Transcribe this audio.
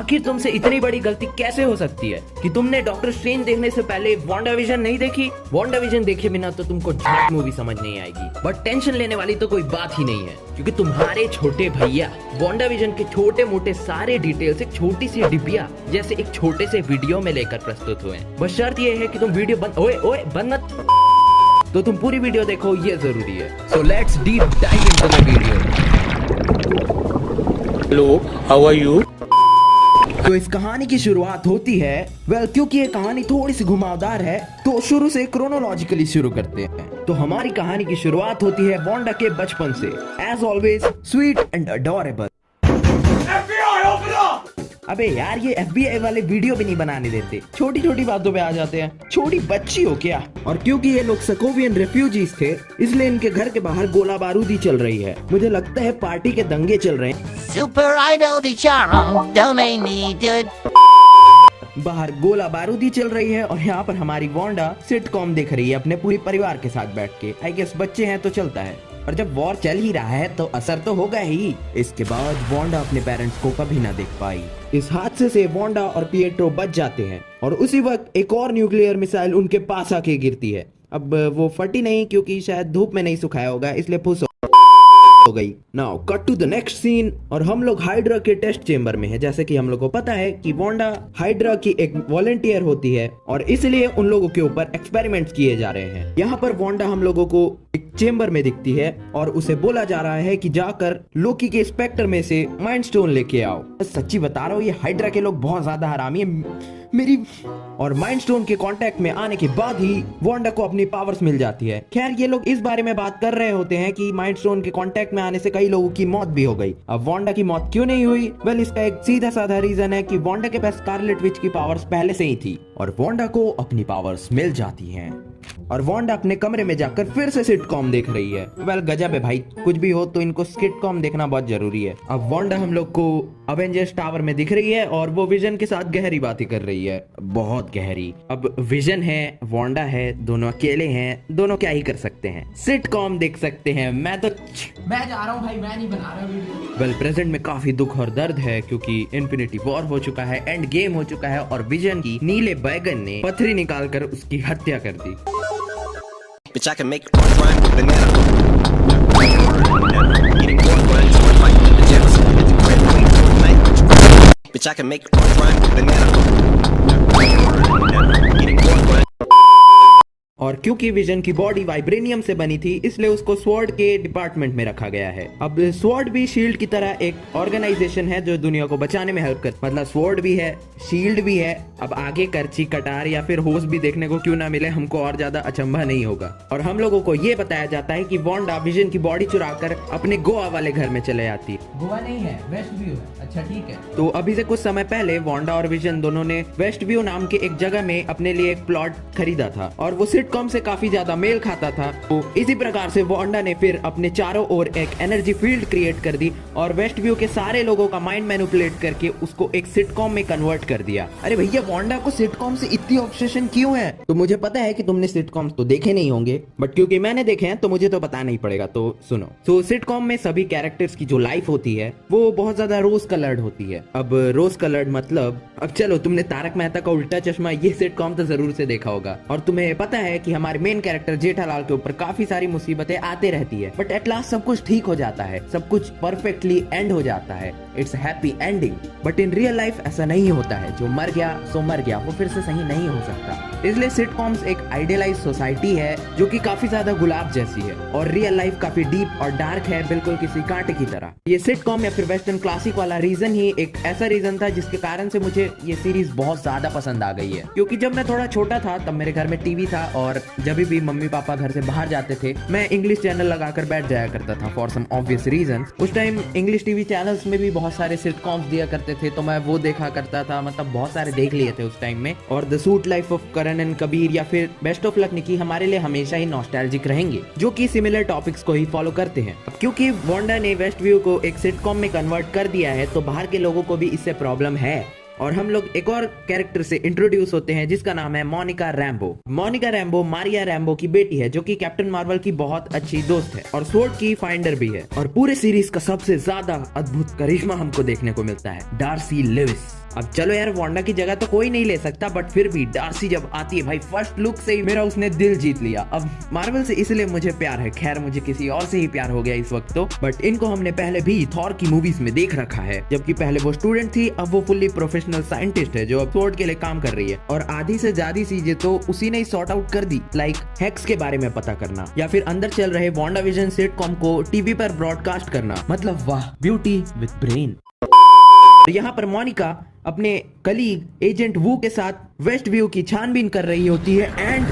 आखिर तुमसे इतनी बड़ी गलती कैसे हो सकती है कि तुमने डॉक्टर स्ट्रेंज देखने से पहले वांडाविजन नहीं देखी। वांडाविजन देखे बिना तो तुमको झाट मूवी समझ नहीं आएगी। बट टेंशन लेने वाली तो कोई बात ही नहीं है, क्योंकि तुम्हारे छोटे भैया वांडाविजन के छोटे मोटे सारे डिटेल्स एक छोटी सी डिबिया जैसे एक छोटे से वीडियो में लेकर प्रस्तुत हुए। बस शर्त ये है कि तुम वीडियो बंद मत, तो तुम पूरी वीडियो देखो, ये जरूरी है। So let's deep dive into the video. Hello, how are you? तो इस कहानी की शुरुआत होती है क्योंकि ये कहानी थोड़ी सी घुमावदार है, तो शुरू से क्रोनोलॉजिकली शुरू करते हैं। तो हमारी कहानी की शुरुआत होती है वांडा के बचपन से, as always sweet and adorable. अबे यार, ये FBI वाले वीडियो भी नहीं बनाने देते, छोटी छोटी बातों पे आ जाते हैं। छोटी बच्ची हो क्या? और क्योंकि ये लोग सकोवियन रेफ्यूजीज थे, इसलिए इनके घर के बाहर गोला बारूदी चल रही है। मुझे लगता है पार्टी के दंगे चल रहे हैं। Super Idol the channel, don't needed. बाहर गोला बारूदी चल रही है और यहाँ पर हमारी वांडा सिटकॉम देख रही है अपने पूरे परिवार के साथ बैठ के। आई गेस बच्चे हैं तो चलता है, और जब वॉर चल ही रहा है तो असर तो होगा ही। इसके बाद वांडा अपने पेरेंट्स को कभी ना देख पाई। इस हादसे से वांडा और पिएट्रो बच जाते हैं, और उसी वक्त एक और न्यूक्लियर मिसाइल उनके पास आके गिरती है। अब वो फटी नहीं, क्योंकि शायद धूप में नहीं सुखाया होगा, इसलिए फुस हो गई। Now cut to the next scene, और हम लोग हाइड्रा के टेस्ट चेंबर में है। जैसे कि हम लोग को पता है कि वांडा हाइड्रा की एक वॉलंटियर होती है, और इसलिए उन लोगों के ऊपर एक्सपेरिमेंट्स किए जा रहे हैं। यहाँ पर वांडा हम लोगों को एक चेंबर में दिखती है, और उसे बोला जा रहा है कि जाकर लोकी के स्पेक्टर में से माइंड स्टोन लेके आओ। सच्ची बता रहा हूँ, ये हाइड्रा के लोग बहुत ज्यादा हरामी है मेरी। और माइंड स्टोन के कांटेक्ट में आने के बाद ही वांडा को अपनी पावर्स मिल जाती है। खैर, ये लोग इस बारे में बात कर रहे होते हैं कि माइंड स्टोन के कांटेक्ट में आने से कई लोगों की मौत भी हो गई। अब वांडा की मौत क्यों नहीं हुई? वेल, इसका एक सीधा साधा रीजन है कि वांडा के पास स्कारलेट विच की पावर्स पहले से ही थी, और वांडा को अपनी पावर्स मिल जाती हैं। और वांडा अपने कमरे में जाकर फिर से सिटकॉम देख रही है। वेल, गजब है भाई, कुछ भी हो तो इनको सिटकॉम देखना बहुत जरूरी है। अब वांडा हम लोग को अवेंजर्स टावर में दिख रही है, और वो विजन के साथ गहरी बातें कर रही है, बहुत गहरी। अब विजन है, वांडा है, दोनों अकेले हैं, दोनों क्या ही कर सकते हैं, सिटकॉम देख सकते हैं। मैं जा रहा हूँ भाई, मैं नहीं बना रहा वीडियो। वेल, प्रेजेंट में काफी दुख और दर्द है, क्योंकि इन्फिनिटी वॉर हो चुका है, एंड गेम हो चुका है, और विजन की नीले बैगन ने पत्थरी निकालकर उसकी हत्या कर दी। Bitch, I can make one rhyme with banana. Eating corn buns with my pajamas. It's a great way to night. Bitch, I can make one rhyme with banana. Eating corn buns. और क्योंकि vision की body vibranium से बनी थी, इसलिए उसको sword के department में रखा गया है। अब स्वॉर्ड भी शील्ड की तरह एक ऑर्गेनाइजेशन है जो दुनिया को बचाने में हेल्प करता है। मतलब स्वॉर्ड भी है, शील्ड भी है। अब आगे करची, कटार या फिर होस भी देखने को क्यों ना मिले, हमको और ज्यादा अचंभा नहीं होगा। और हम लोगों को ये बताया जाता है कि वांडा विजन की बॉडी चुराकर अपने गोवा वाले घर में चले जाती है। गोवा नहीं है, वेस्ट व्यू है। अच्छा ठीक है। तो अभी से कुछ समय पहले वांडा और विजन दोनों ने वेस्ट व्यू नाम के एक जगह में अपने लिए एक प्लॉट खरीदा था, और वो सिटकॉम से काफी ज्यादा मेल खाता था। तो इसी प्रकार से वांडा ने फिर अपने चारों ओर एक एनर्जी फील्ड क्रिएट कर दी, और वेस्ट व्यू के सारे लोगों का माइंड मैनिपुलेट करके उसको एक सिटकॉम में कन्वर्ट कर दिया। अरे भैया, वांडा को सिटकॉम से इतनी ऑब्सेशन क्यों है? तो मुझे पता है कि तुमने सिटकॉम्स तो देखे नहीं होंगे, बट क्योंकि मैंने देखे हैं तो मुझे तो बताना ही पड़ेगा। तो सुनो, तो सिटकॉम में सभी कैरेक्टर्स की जो लाइफ होती है वो बहुत ज्यादा रोज कलर्ड होती है। अब रोज कलर्ड मतलब, अब चलो, तुमने तारक मेहता का उल्टा चश्मा ये सिटकॉम तो जरूर से देखा होगा, और तुम्हें पता है कि हमारे मेन कैरेक्टर जेठालाल के ऊपर काफी सारी मुसीबतें आते रहती है, बट एट लास्ट सब कुछ ठीक हो जाता है, सब कुछ परफेक्टली एंड हो जाता है। It's happy ending. But in real life ऐसा नहीं होता है। जो मर गया सो मर गया, वो फिर से सही नहीं हो सकता। इसलिए सिटकॉम्स एक आइडियलाइज सोसाइटी है जो कि काफी ज्यादा गुलाब जैसी है, और रियल लाइफ काफी डीप और डार्क है, बिल्कुल किसी कांटे की तरह। ये सिटकॉम या फिर वेस्टर्न क्लासिक वाला रीजन ही एक ऐसा रीजन था जिसके कारण से मुझे ये सीरीज बहुत ज्यादा पसंद आ गई है। क्योंकि जब मैं थोड़ा छोटा था तब मेरे घर में टीवी था, और जब भी मम्मी पापा घर से बाहर जाते थे, मैं इंग्लिश चैनल लगाकर बैठ जाया करता था फॉर सम ऑब्वियस रीजन। उस टाइम इंग्लिश टीवी चैनल्स में भी बहुत सारे सिटकॉम्स दिया करते थे, तो मैं वो देखा करता था। मतलब बहुत सारे देख लिए थे उस टाइम में। और the suite life of Karan and Kabir या फिर बेस्ट ऑफ लक निकी हमारे लिए हमेशा ही नॉस्टैल्जिक रहेंगे, जो कि सिमिलर टॉपिक्स को ही फॉलो करते हैं। अब क्योंकि वांडा ने वेस्ट व्यू को एक सिटकॉम में कन्वर्ट कर दिया है, तो बाहर के लोगों को भी इससे प्रॉब्लम है। और हम लोग एक और कैरेक्टर से इंट्रोड्यूस होते हैं जिसका नाम है Monika Rambo. Monika Rambo Maria Rambo की बेटी है, जो कि कैप्टन मार्वल की बहुत अच्छी दोस्त है और स्वॉर्ड की फाइंडर भी है। और पूरे सीरीज का सबसे ज्यादा अद्भुत करिश्मा हमको देखने को मिलता है डार्सी लिविस। अब चलो यार, वांडा की जगह तो कोई नहीं ले सकता, बट फिर भी डार्सी जब आती है भाई, फर्स्ट लुक से ही मेरा उसने दिल जीत लिया। अब मार्वल से इसलिए मुझे प्यार है, खैर मुझे किसी और से ही प्यार हो गया इस वक्त तो, बट इनको हमने पहले भी थॉर की मूवीज में देख रखा है। जबकि पहले वो स्टूडेंट थी, अब वो फुल्ली प्रोफेशनल साइंटिस्ट है जो अब स्वॉर्ड के लिए काम कर रही है। और आधी से ज्यादा चीजें तो उसी ने ही सॉर्ट आउट कर दी, लाइक हैक्स के बारे में पता करना या फिर अंदर चल रहे वांडाविजन सिटकॉम को टीवी पर ब्रॉडकास्ट करना। मतलब वाह, ब्यूटी विद ब्रेन। यहाँ पर मोनिका अपने कलीग एजेंट वू के साथ वेस्ट व्यू की छानबीन कर रही होती है एंड